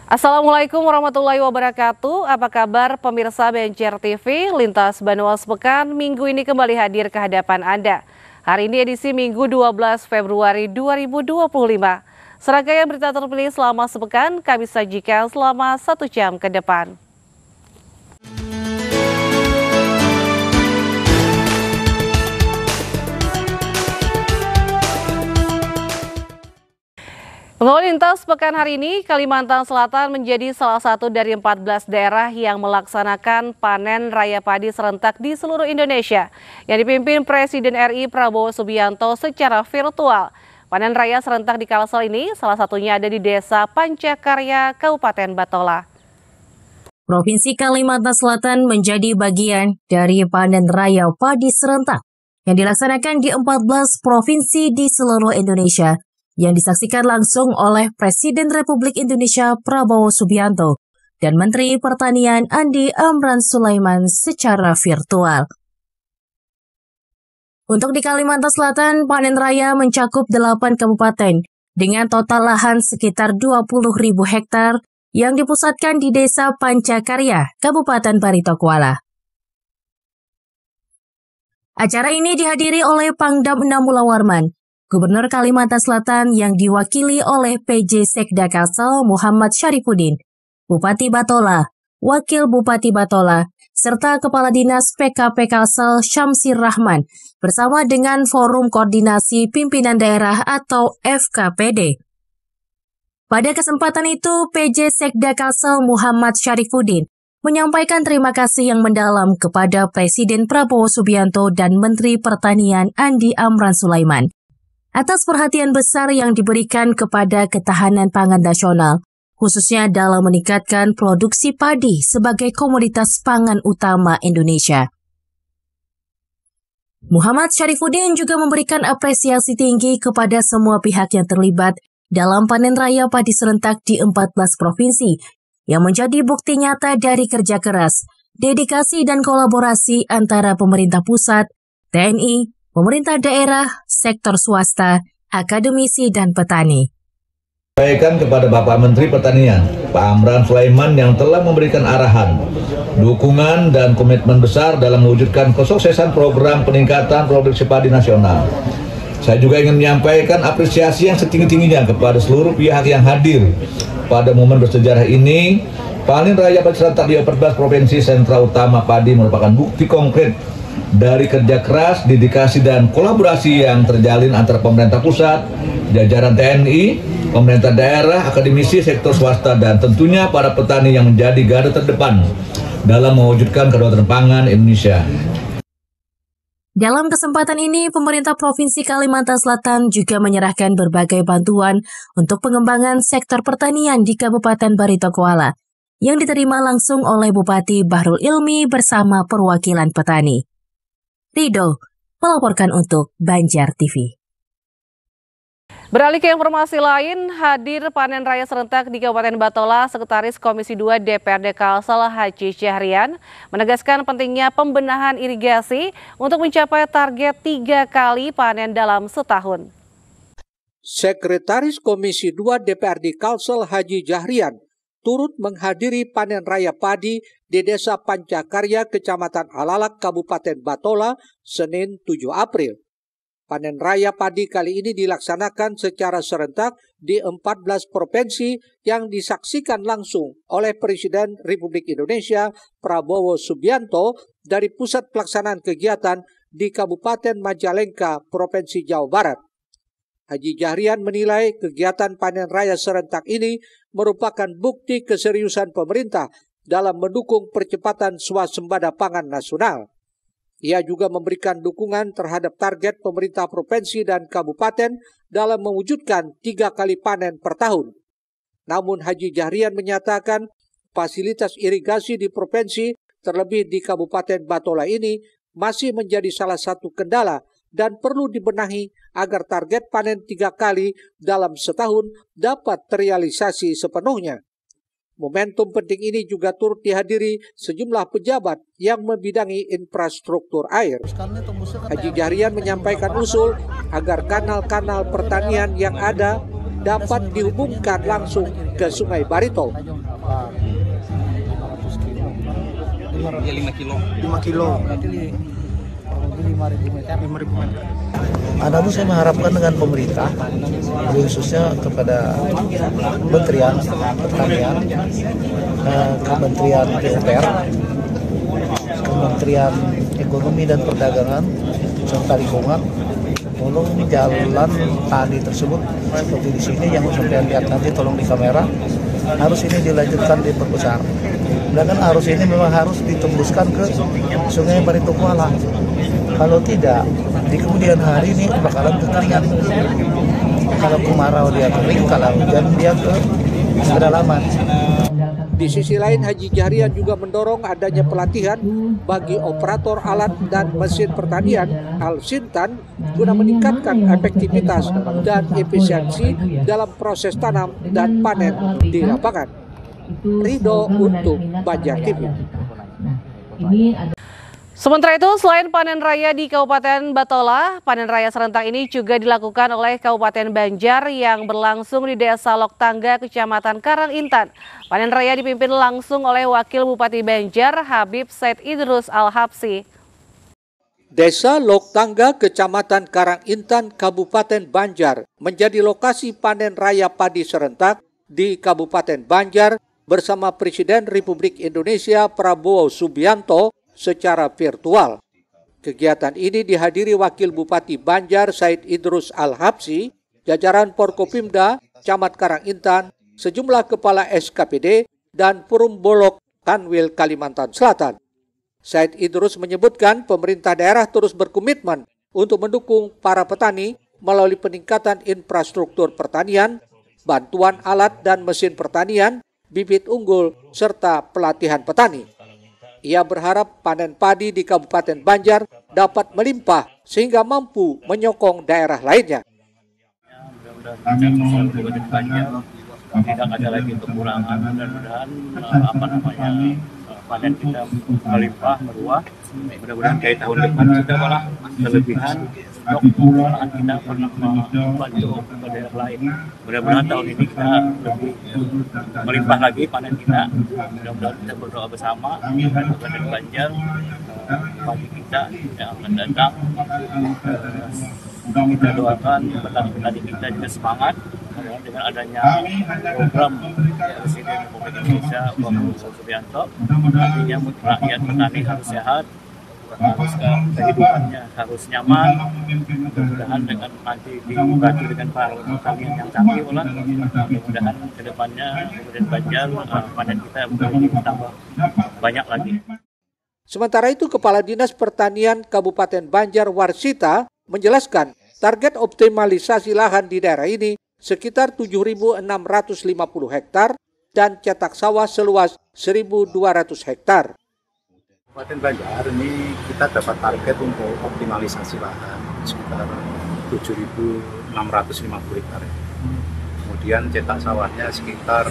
Assalamualaikum warahmatullahi wabarakatuh. Apa kabar pemirsa BNCR TV? Lintas Banyumas Pekan minggu ini kembali hadir ke hadapan Anda. Hari ini edisi Minggu 12 Februari 2025. Serangkaian berita terpilih selama sepekan kami sajikan selama 1 jam ke depan. Pengawal lintas pekan hari ini, Kalimantan Selatan menjadi salah satu dari 14 daerah yang melaksanakan panen raya padi serentak di seluruh Indonesia yang dipimpin Presiden RI Prabowo Subianto secara virtual. Panen raya serentak di Kalsel ini salah satunya ada di Desa Pancakarya, Kabupaten Batola. Provinsi Kalimantan Selatan menjadi bagian dari panen raya padi serentak yang dilaksanakan di 14 provinsi di seluruh Indonesia, yang disaksikan langsung oleh Presiden Republik Indonesia Prabowo Subianto dan Menteri Pertanian Andi Amran Sulaiman secara virtual. Untuk di Kalimantan Selatan, panen raya mencakup 8 kabupaten dengan total lahan sekitar 20.000 hektar yang dipusatkan di Desa Pancakarya, Kabupaten Barito Kuala. Acara ini dihadiri oleh Pangdam 6 Mulawarman, Gubernur Kalimantan Selatan yang diwakili oleh PJ Sekda Kalsel Muhammad Syarifuddin, Bupati Batola, Wakil Bupati Batola, serta Kepala Dinas PKP Kalsel Syamsir Rahman bersama dengan Forum Koordinasi Pimpinan Daerah atau FKPD. Pada kesempatan itu, PJ Sekda Kalsel Muhammad Syarifuddin menyampaikan terima kasih yang mendalam kepada Presiden Prabowo Subianto dan Menteri Pertanian Andi Amran Sulaiman atas perhatian besar yang diberikan kepada ketahanan pangan nasional, khususnya dalam meningkatkan produksi padi sebagai komoditas pangan utama Indonesia. Muhammad Syarifuddin juga memberikan apresiasi tinggi kepada semua pihak yang terlibat dalam panen raya padi serentak di 14 provinsi, yang menjadi bukti nyata dari kerja keras, dedikasi dan kolaborasi antara pemerintah pusat, TNI, pemerintah daerah, sektor swasta, akademisi, dan petani. Sampaikan kepada Bapak Menteri Pertanian, Pak Amran Sulaiman yang telah memberikan arahan, dukungan dan komitmen besar dalam mewujudkan kesuksesan program peningkatan produksi padi nasional. Saya juga ingin menyampaikan apresiasi yang setinggi-tingginya kepada seluruh pihak yang hadir pada momen bersejarah ini. Panen raya padi serentak di 14 provinsi sentra utama padi merupakan bukti konkret dari kerja keras, dedikasi, dan kolaborasi yang terjalin antara pemerintah pusat, jajaran TNI, pemerintah daerah, akademisi, sektor swasta, dan tentunya para petani yang menjadi garda terdepan dalam mewujudkan kedaulatan pangan Indonesia. Dalam kesempatan ini, pemerintah Provinsi Kalimantan Selatan juga menyerahkan berbagai bantuan untuk pengembangan sektor pertanian di Kabupaten Barito Kuala, yang diterima langsung oleh Bupati Bahrul Ilmi bersama perwakilan petani. Rido melaporkan untuk Banjar TV. Beralih ke informasi lain, hadir panen raya serentak di Kabupaten Batola, Sekretaris Komisi 2 DPRD Kalsel Haji Jahrian menegaskan pentingnya pembenahan irigasi untuk mencapai target 3 kali panen dalam setahun. Sekretaris Komisi 2 DPRD Kalsel Haji Jahrian turut menghadiri panen raya padi di Desa Pancakarya, Kecamatan Alalak, Kabupaten Batola, Senin 7 April. Panen raya padi kali ini dilaksanakan secara serentak di 14 provinsi yang disaksikan langsung oleh Presiden Republik Indonesia Prabowo Subianto dari Pusat Pelaksanaan Kegiatan di Kabupaten Majalengka, Provinsi Jawa Barat. Haji Jahrian menilai kegiatan panen raya serentak ini merupakan bukti keseriusan pemerintah dalam mendukung percepatan swasembada pangan nasional. Ia juga memberikan dukungan terhadap target pemerintah provinsi dan kabupaten dalam mewujudkan 3 kali panen per tahun. Namun Haji Jahrian menyatakan fasilitas irigasi di provinsi, terlebih di Kabupaten Batola ini, masih menjadi salah satu kendala dan perlu dibenahi agar target panen 3 kali dalam setahun dapat terrealisasi sepenuhnya. Momentum penting ini juga turut dihadiri sejumlah pejabat yang membidangi infrastruktur air. Haji Jahrian menyampaikan usul agar kanal-kanal pertanian yang ada dapat dihubungkan langsung ke Sungai Barito. 5 kilo. Berarti 5.000 meter. Namun saya mengharapkan dengan pemerintah, khususnya kepada Kementerian Pertanian, Kementerian PUPR, Kementerian Ekonomi dan Perdagangan, serta lingkungan, tolong jalan tani tersebut seperti di sini yang sampai lihat nanti, tolong di kamera, harus ini dilanjutkan, diperbesar. Dan arus ini memang harus ditembuskan ke Sungai Barito Kuala. Kalau tidak, di kemudian hari ini bakalan kekeringan. Kalau kemarau dia kering, kalau hujan dia ke kedalaman. Di sisi lain, Haji Jahrian juga mendorong adanya pelatihan bagi operator alat dan mesin pertanian Al-Sintan guna meningkatkan efektivitas dan efisiensi dalam proses tanam dan panen di lapangan. Ridho untuk Banjar TV. Sementara itu, selain panen raya di Kabupaten Batola, panen raya serentak ini juga dilakukan oleh Kabupaten Banjar yang berlangsung di Desa Loktangga, Kecamatan Karangintan. Panen raya dipimpin langsung oleh Wakil Bupati Banjar, Habib Said Idrus Al-Habsi. Desa Loktangga, Kecamatan Karangintan, Kabupaten Banjar menjadi lokasi panen raya padi serentak di Kabupaten Banjar bersama Presiden Republik Indonesia Prabowo Subianto secara virtual. Kegiatan ini dihadiri Wakil Bupati Banjar Said Idrus Al-Habsi, jajaran Forkopimda, Camat Karangintan, sejumlah kepala SKPD, dan Perum Bolok Kanwil Kalimantan Selatan. Said Idrus menyebutkan pemerintah daerah terus berkomitmen untuk mendukung para petani melalui peningkatan infrastruktur pertanian, bantuan alat dan mesin pertanian, bibit unggul, serta pelatihan petani. Ia berharap panen padi di Kabupaten Banjar dapat melimpah sehingga mampu menyokong daerah lainnya. Mudah-mudahan tidak ada lagi kekurangan, mudah-mudahan panen kita melimpah, meruah. Mudah-mudahan kayak tahun depan kita malah kelebihan stok olahan kita pernah membantu ke daerah lain. Mudah-mudahan tahun ini kita lebih melimpah lagi panen kita. Mudah-mudahan kita berdoa bersama Kabupaten Banjar pagi kita yang akan datang. Kita doakan petani kita juga semangat dengan adanya program Presiden Republik Indonesia Prabowo Subianto. Artinya rakyat petani harus sehat, harus kehidupannya harus nyaman. Mudah-mudahan dengan nanti dibantu dengan para pertanian yang canggih, mudah-mudahan kedepannya kemudian Banjar panen kita menjadi tambah banyak lagi. Sementara itu, Kepala Dinas Pertanian Kabupaten Banjar Warsita menjelaskan target optimalisasi lahan di daerah ini sekitar 7.650 hektar dan cetak sawah seluas 1.200 hektar. Kabupaten Banjar ini kita dapat target untuk optimalisasi lahan sekitar 7.650 hektar. Kemudian cetak sawahnya sekitar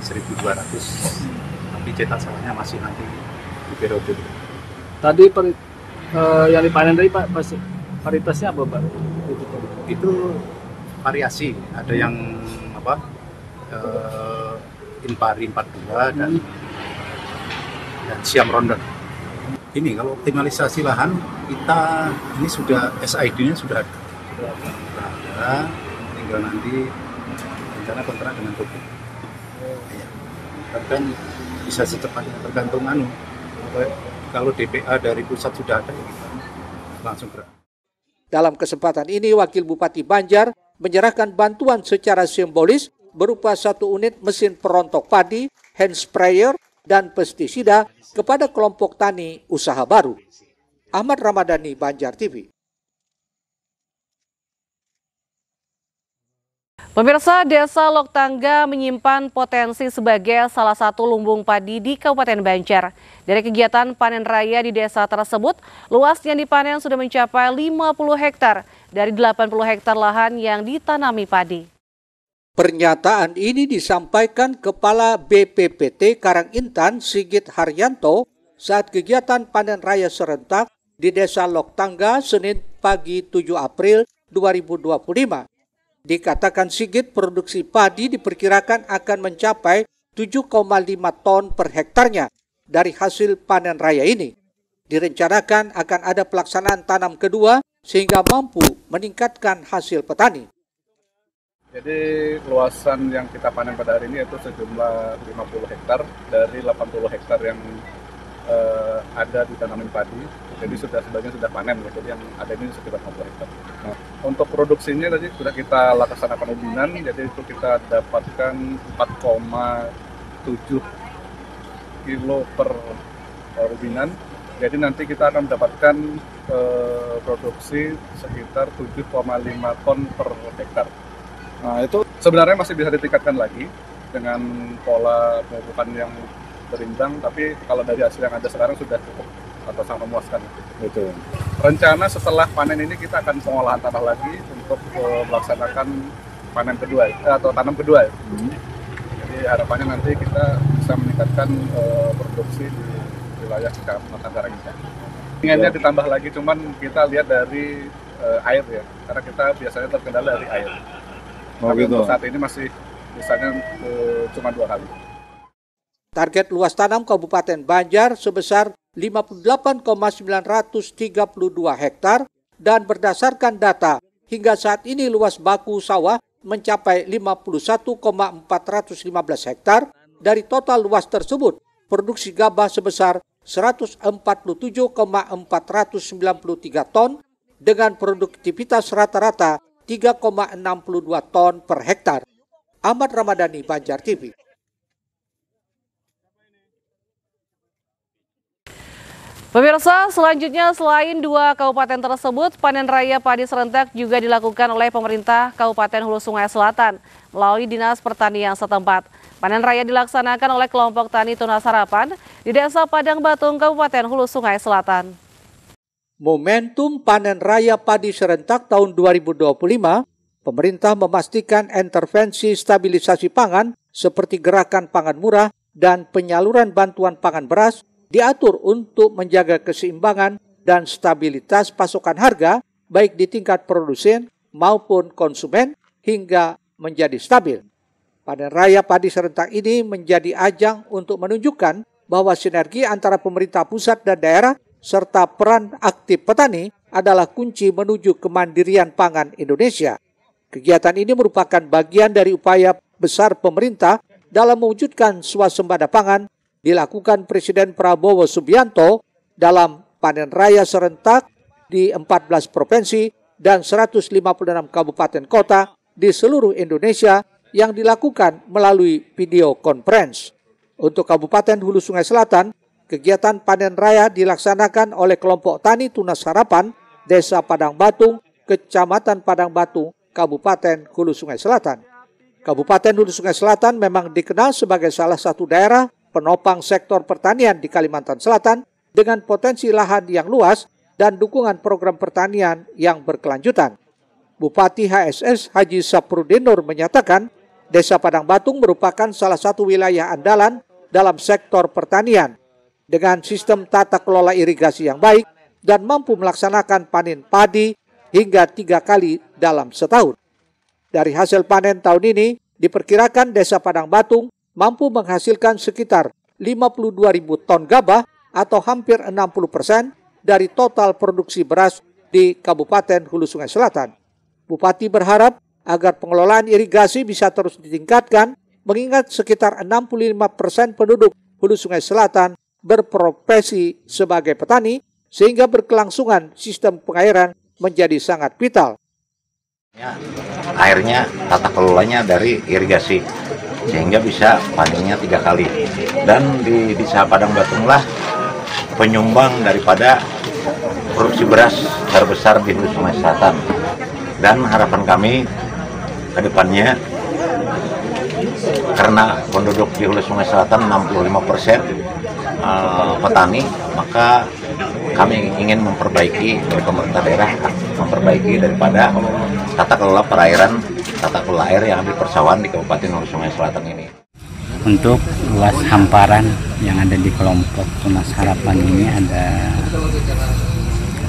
1.200, tapi cetak sawahnya masih nanti di periode. Tadi yang dipanen tadi Pak, varietasnya apa Pak? Itu variasi, ada yang Impari 42 dan Siam Rondan. Ini kalau optimalisasi lahan kita ini sudah SID-nya sudah ada, tinggal nanti rencana kontrak dengan Pupuk. Ya. Kan bisa secepatnya tergantung kalau DPA dari pusat sudah ada ya kita langsung gerak. Dalam kesempatan ini, Wakil Bupati Banjar menyerahkan bantuan secara simbolis berupa 1 unit mesin perontok padi, hand sprayer, dan pestisida kepada kelompok tani usaha baru. Ahmad Ramadhani, Banjar TV. Pemirsa, Desa Loktangga menyimpan potensi sebagai salah satu lumbung padi di Kabupaten Banjar. Dari kegiatan panen raya di desa tersebut, luas yang dipanen sudah mencapai 50 hektar dari 80 hektar lahan yang ditanami padi. Pernyataan ini disampaikan Kepala BPPT Karangintan Sigit Haryanto saat kegiatan panen raya serentak di Desa Loktangga Senin pagi 7 April 2025. Dikatakan Sigit, produksi padi diperkirakan akan mencapai 7,5 ton per hektarnya dari hasil panen raya ini. Direncanakan akan ada pelaksanaan tanam kedua sehingga mampu meningkatkan hasil petani. Jadi luasan yang kita panen pada hari ini itu sejumlah 50 hektar dari 80 hektar yang ada di tanaman padi. Jadi sebagian sudah panen, jadi yang ada ini sekitar 50 hektar. Nah, untuk produksinya tadi sudah kita laksanakan ubinan, jadi itu kita dapatkan 4,7 kilo per ubinan. Jadi nanti kita akan mendapatkan produksi sekitar 7,5 ton per hektar. Nah, itu sebenarnya masih bisa ditingkatkan lagi dengan pola pemupukan yang berimbang, tapi kalau dari hasil yang ada sekarang sudah cukup atau sangat memuaskan. Gitu. Rencana setelah panen ini kita akan pengolahan tanah lagi untuk melaksanakan panen kedua atau tanam kedua. Jadi harapannya nanti kita bisa meningkatkan produksi di wilayah Kecamatan Karangisa. Inginnya ditambah lagi, cuman kita lihat dari air ya, karena kita biasanya terkendala dari air. Tapi untuk saat ini masih misalnya cuma 2 kali. Target luas tanam Kabupaten Banjar sebesar 58,932 hektar dan berdasarkan data hingga saat ini luas baku sawah mencapai 51,415 hektar. Dari total luas tersebut, produksi gabah sebesar 147,493 ton dengan produktivitas rata-rata 3,62 ton per hektar. Ahmad Ramadhani, Banjar TV. Pemirsa, selanjutnya selain 2 kabupaten tersebut, panen raya padi serentak juga dilakukan oleh pemerintah Kabupaten Hulu Sungai Selatan melalui Dinas Pertanian setempat. Panen raya dilaksanakan oleh kelompok tani Tunas Harapan di Desa Padang Batung, Kabupaten Hulu Sungai Selatan. Momentum panen raya padi serentak tahun 2025, pemerintah memastikan intervensi stabilisasi pangan seperti gerakan pangan murah dan penyaluran bantuan pangan beras diatur untuk menjaga keseimbangan dan stabilitas pasokan harga baik di tingkat produsen maupun konsumen hingga menjadi stabil. Panen raya padi serentak ini menjadi ajang untuk menunjukkan bahwa sinergi antara pemerintah pusat dan daerah serta peran aktif petani adalah kunci menuju kemandirian pangan Indonesia. Kegiatan ini merupakan bagian dari upaya besar pemerintah dalam mewujudkan swasembada pangan dilakukan Presiden Prabowo Subianto dalam panen raya serentak di 14 provinsi dan 156 kabupaten kota di seluruh Indonesia yang dilakukan melalui video conference. Untuk Kabupaten Hulu Sungai Selatan, kegiatan panen raya dilaksanakan oleh kelompok tani Tunas Harapan, Desa Padang Batung, Kecamatan Padang Batung, Kabupaten Hulu Sungai Selatan. Kabupaten Hulu Sungai Selatan memang dikenal sebagai salah satu daerah penopang sektor pertanian di Kalimantan Selatan dengan potensi lahan yang luas dan dukungan program pertanian yang berkelanjutan. Bupati HSS Haji Saprudin Nur menyatakan, Desa Padang Batung merupakan salah satu wilayah andalan dalam sektor pertanian dengan sistem tata kelola irigasi yang baik dan mampu melaksanakan panen padi hingga 3 kali dalam setahun. Dari hasil panen tahun ini, diperkirakan Desa Padang Batung mampu menghasilkan sekitar 52.000 ton gabah atau hampir 60% dari total produksi beras di Kabupaten Hulu Sungai Selatan. Bupati berharap agar pengelolaan irigasi bisa terus ditingkatkan, mengingat sekitar 65% penduduk Hulu Sungai Selatan berprofesi sebagai petani, sehingga berkelangsungan sistem pengairan menjadi sangat vital. Airnya, tata kelolanya dari irigasi, sehingga bisa panennya 3 kali. Dan di Desa Padang Batunglah penyumbang daripada produksi beras terbesar di Hulu Sungai Selatan. Dan harapan kami ke depannya, karena penduduk di Hulu Sungai Selatan 65% petani, maka kami ingin memperbaiki dari pemerintah daerah, memperbaiki daripada tata kelola perairan, tata kelola air yang ada di persawahan di Kabupaten Hulu Sungai Selatan ini. Untuk luas hamparan yang ada di kelompok Tunas Harapan ini ada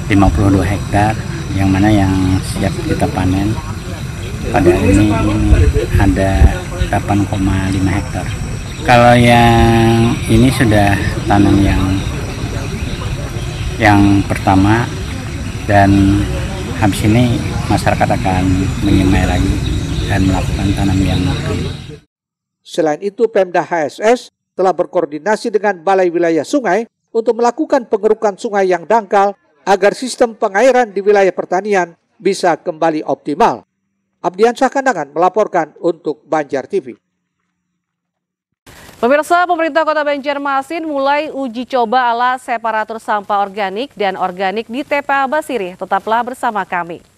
52 hektar, yang mana yang siap kita panen pada ini ada 8,5 hektar. Kalau yang ini sudah tanam yang pertama, dan habis ini masyarakat akan menyemai lagi dan melakukan tanam yang kedua. Selain itu, Pemda HSS telah berkoordinasi dengan Balai Wilayah Sungai untuk melakukan pengerukan sungai yang dangkal agar sistem pengairan di wilayah pertanian bisa kembali optimal. Abdiansyah Kandangan melaporkan untuk Banjar TV. Pemirsa, pemerintah Kota Banjarmasin mulai uji coba alat separator sampah organik dan organik di TPA Basiri. Tetaplah bersama kami.